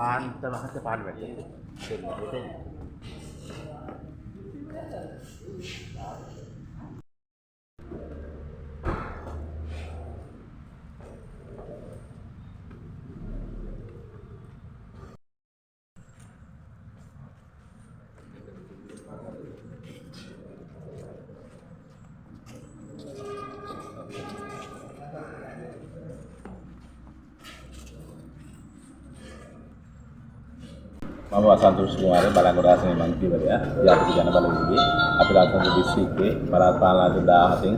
ආන්ත මහත් පාඩු වැඩි. මම වසන්ත කුමාරේ බලංගොඩ ආසනයේ මන්ත්‍රීවරයා ජාතික ජනබලවේගයේ අපේ රාජ්‍ය දිස්ත්‍රික්කයේ පළාත් පාලන 17න්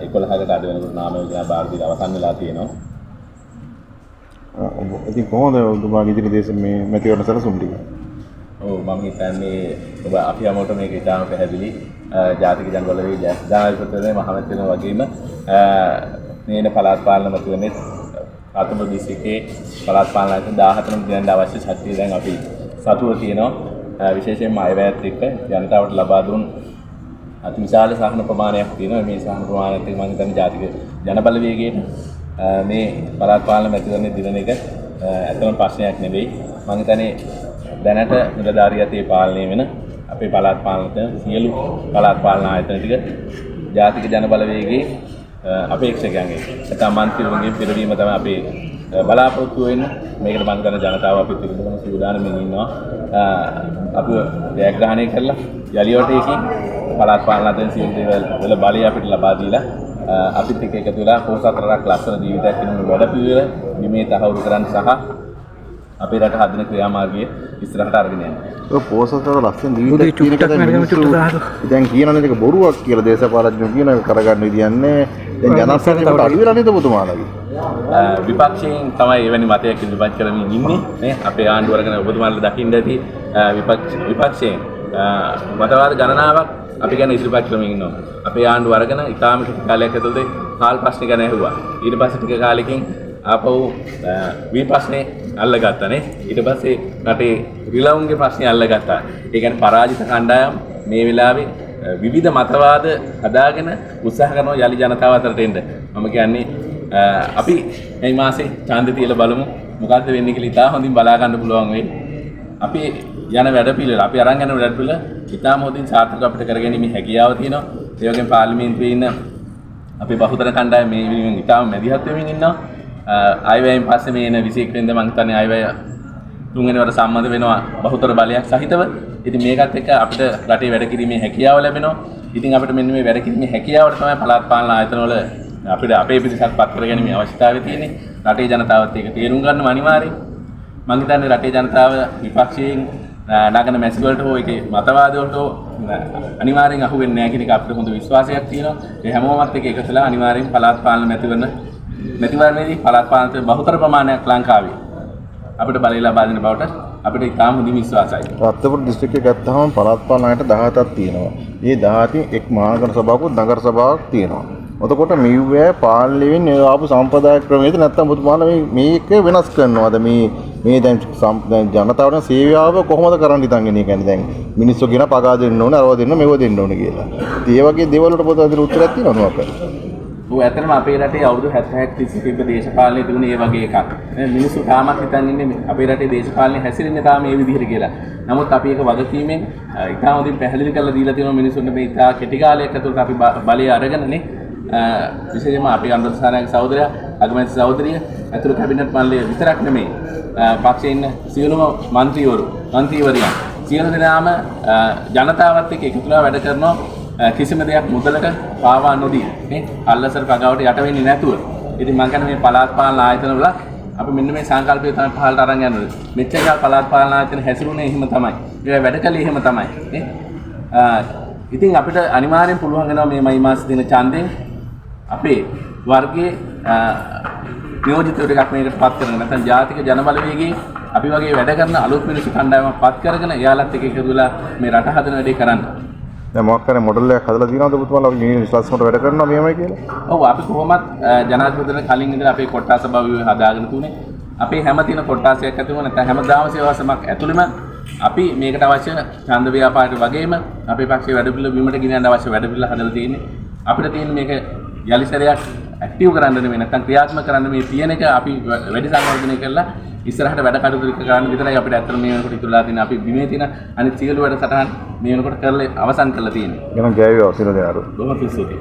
11කට අද වෙනකොට නාම යෝජනා බාර දීලා අවසන් වෙලා තියෙනවා. ඉතින් කොහොමද ඔබගේ ඉදිරි දේශ මේ මැතිවරණ සැලසුම් ටික? ඔව් මම හිතන්නේ ඔබ අපි හැමෝටම මේක ඉතාම පැහැදිලි ජාතික ජනබලවේගයේ ජනාධිපතිතුමා මහමැතිතුමා වගේම මේන පළාත් පාලන මැතිවරණේ ආතම දිස්ත්‍රික්කයේ පළාත් පාලන 17න් දිනන්න අවශ්‍ය ශක්තිය දැන් අපි සතුව තියෙනවා. විශේෂයෙන්ම අයවැයත් එක්ක ජනතාවට ලබා දුන් අති විශාල සහන ප්‍රමාණයක් තියෙනවා. මේ සහන ප්‍රමාණයත් එක්ක මම හිතන්නේ ජාතික ජනබලවේගයේ මේ පළාත් පාලන මැතිවරණේ දිනන එක ඇත්තම ප්‍රශ්නයක් නෙවෙයි. මම හිතන්නේ දැනට නිලධාරියතේ පාලනය වෙන අපේ පළාත් පාලනත සියලු පළාත් පාලන ආයතන ටික ජාතික ජනබලවේගයේ අපේක්ෂකයන්ගේ නැත්නම් මන්ත්‍රීවරුන්ගේ පිරිවීම තමයි අපේ බලාපොරොත්තු වෙන්නේ. මේකට මම කරන ජනතාව අපි පිළිගන්න සූදානම්ෙන් ඉන්නවා. අපි ජයග්‍රහණය කරලා යලියට එකකින් පළාත් පාලන අතරින් සියලු දේවල් වල බලය අපිට ලබා දීලා අපිත් එක්ක එකතු වෙලා පොහොසත් රටක් ලස්සන ජීවිතයක් වෙනුවෙන් වැඩපිළිවෙල බිමේ තහවුරු කරන්න සහ අපේ රට හදන ක්‍රියාමාර්ගය ඉස්සරහට අරගෙන යන්න. ඔය පොහොසත් රට ලස්සන ජීවිතයක් කියන එක දැන් කියනනේ ඒක බොරුවක් කියලා දේශපාලඥයෝ කියන එක කරගන්න විදියන්නේ. දැන් ජනසංඛ්‍යාවට අඩු වෙලා නේද ඔබතුමාලගේ? විපක්ෂයෙන් තමයි එවැනි මතයක් ඉදිරිපත් කරමින් ඉන්නේ නේ. අපේ ආණ්ඩුව අරගෙන ඔබතුමාලා දකින්න ඇති විපක්ෂයෙන් මතවාද ගණනාවක් අපි ගැන ඉදිරිපත් කරමින් ඉන්නවා. අපේ ආණ්ඩුව අරගෙන ඉතාම කිසි කාලයක් ඇතුළත කාල් ප්‍රශ්න ගැන ඇහුවා. ඊට පස්සේ ටික කාලෙකින් ආපහු විපස්නේ අල්ලගත්තානේ. ඊට පස්සේ රටේ රිලවුන්ගේ ප්‍රශ්නේ අල්ලගත්තා. ඒ කියන්නේ පරාජිත කණ්ඩායම් මේ වෙලාවේ විවිධ මතවාද හදාගෙන උත්සාහ කරනවා යලි ජනතාව අතරට එන්න. මම කියන්නේ අපි මේ මාසේ ඡන්දය තියලා බලමු මොකද්ද වෙන්නේ කියලා ඉතාල හොඳින් බලා ගන්න පුළුවන් වෙයි. අපි යන වැඩපිළිවෙල අපි අරන් යන වැඩපිළිවෙල ඉතාම හොඳින් සාර්ථක අපිට කරගැනීමේ හැකියාව තියෙනවා. ඒ වගේම පාර්ලිමේන්තුවේ ඉන්න අපේ බහුතර කණ්ඩායම මේ වෙනුවෙන් ඉතාම මැදිහත් වෙමින් ඉන්නවා. අයවැයෙන් පස්සේ මේ එන 21 වෙනිදා මම හිතන්නේ අයවැය තුන්වෙනි වර සම්මත වෙනවා බහුතර බලයක් සහිතව. ඉතින් මේකත් එක්ක අපිට රටේ වැඩ කිරීමේ හැකියාව ලැබෙනවා. ඉතින් අපිට මෙන්න මේ වැඩ කිරීමේ හැකියාවට තමයි පළාත් පාලන ආයතනවල අපිට අපේ පිරිසක් පත් කරගැනීමේ අවශ්‍යතාවය තියෙන්නේ. රටේ ජනතාවත් ඒක තේරුම් ගන්නම අනිවාර්යයි. මම හිතන්නේ රටේ ජනතාව විපක්ෂයෙන් නගන මැසි වලට හෝ ඒකේ මතවාද වලට අනිවාර්යෙන් අහු වෙන්නේ නැහැ කියන එක අපිට හොඳ විශ්වාසයක් තියෙනවා. ඒ හැමෝමත් එක්ක එකතුලා අනිවාර්යෙන් පළාත් පාලන මැතිවරණයේදී පළාත් පාලනට බහුතර ප්‍රමාණයක් ලංකාවේ අපිට බලය ලබා දෙන බවට අපිට ඉතාම හොඳින් විශ්වාසයි. රත්නපුර දිස්ත්‍රික්කය ගත්තාම පළාත් පාලන ආයතන 17ක් තියෙනවා. මේ 17න් එක් මහනගර සභාවකුත් නගර සභාවක් තියෙනවා. එතකොට මෙව්වේ පාලනයෙන් ආපු සම්ප්‍රදාය ක්‍රමයේද නැත්නම් ඔබතුමාලා මේක වෙනස් කරනවද මේ දැන් ජනතාවට සේවාව කොහොමද කරන්න හිතන්නේ කියන්නේ දැන් මිනිස්සු කියන පගා දෙන්න ඕනේ අරව දෙන්න මෙව දෙන්න ඕනේ කියලා. ඉතින් ඒ වගේ දේවල් වලට පොත අදින උත්තරයක් තියෙනවද අපේ? ඔව් ඇත්තටම අපේ රටේ අවුරුදු 76ක් තිස්සේ දේශපාලනය තිබුණේ ඒ වගේ එකක්. මිනිස්සු තාමත් හිතන් ඉන්නේ අපේ රටේ දේශපාලනය හැසිරෙන්නේ තාම මේ විදිහට කියලා. නමුත් අපි ඒක වගකීමෙන් ඉතාම හොඳින් පැහැදිලි කරලා දීලා තියෙනවා මිනිස්සුන්ට මේ ඉතා කෙටි කාලයක් ඇතුළත අපි බලය අරගෙනනේ විශේෂයෙන්ම අපේ අන්තර්සාරක සහෝදරයා අගමැති සහෝදරිය ඇතුළු කැබිනට් මණ්ඩලය විතරක් නෙමෙයි පක්ෂයේ ඉන්න සියලුම මන්ත්‍රීවරියන් සියලු දෙනාම ජනතාවත් එක්ක එකතුලා වැඩ කරනවා. කිසිම දෙයක් මුදලට පාවා නොදී නේ අල්ලසර පගාවට යට වෙන්නේ නැතුව. ඉතින් මම කියන්නේ මේ පළාත් පාලන ආයතන වල අපි මෙන්න මේ සංකල්පය තමයි පහළට අරන් යන්නේ. මෙච්චර පළාත් පාලන ආයතන හැසිරුනේ එහෙම තමයි. ඒවා වැඩ කළේ එහෙම තමයි නේ. ඉතින් අපිට අනිවාර්යෙන් පුළුවන් වෙනවා මේ මයි මාස දින ඡන්දයෙන් අපේ වර්ගයේ නියෝජිතවරු එකක් මේකට පත් කරගෙන නැත්නම් ජාතික ජනබලවේගයේ අපි වගේ වැඩ කරන අලුත් මිනිස්සු කණ්ඩායමක් පත් කරගෙන එයාලත් එක්ක එකතු වෙලා මේ රට හදන වැඩේ කරන්න. දැන් මොකක් කරේ මොඩල් එකක් හදලා තියෙනවද පුතුමාලා මේ විශ්වාසකට වැඩ කරනවා මෙහෙමයි කියලා? ඔව් අපි කොහොමත් ජනාධිපතිතුමා කලින් ඉඳලා අපේ කොට්ටාස භාවිය හදාගෙන තුනේ. අපේ හැම තියෙන කොට්ටාසයක් ඇතුළේ නැත්නම් හැමදාම සේවාසමක් ඇතුළෙම අපි මේකට අවශ්‍ය ඡන්ද ව්‍යාපාරය වගේම අපේ පක්ෂයේ වැඩ පිළිවෙල බිමට ගෙනියන්න අවශ්‍ය වැඩ පිළිවෙල හදලා තියෙන්නේ. අපිට තියෙන මේක යලි සැරයක් ඇක්ටිව් කරන්න නෙමෙයි නැත්නම් ක්‍රියාත්මක කරන්න මේ තියෙන එක අපි වැඩි සංවර්ධනය කරලා ඉස්සරහට වැඩ කටයුතු කරන්න විතරයි අපිට ඇත්තට මේ වෙනකොට ඉතුරුලා තියෙන අපි බිමේ තියෙන අනිත් සියලු වැඩ සටහන් මේ වෙනකොට කරලා අවසන් කරලා තියෙන්නේ. එහෙනම් ජය වේවා සියලු දෙනාට. බොහොම ස්තුතියි.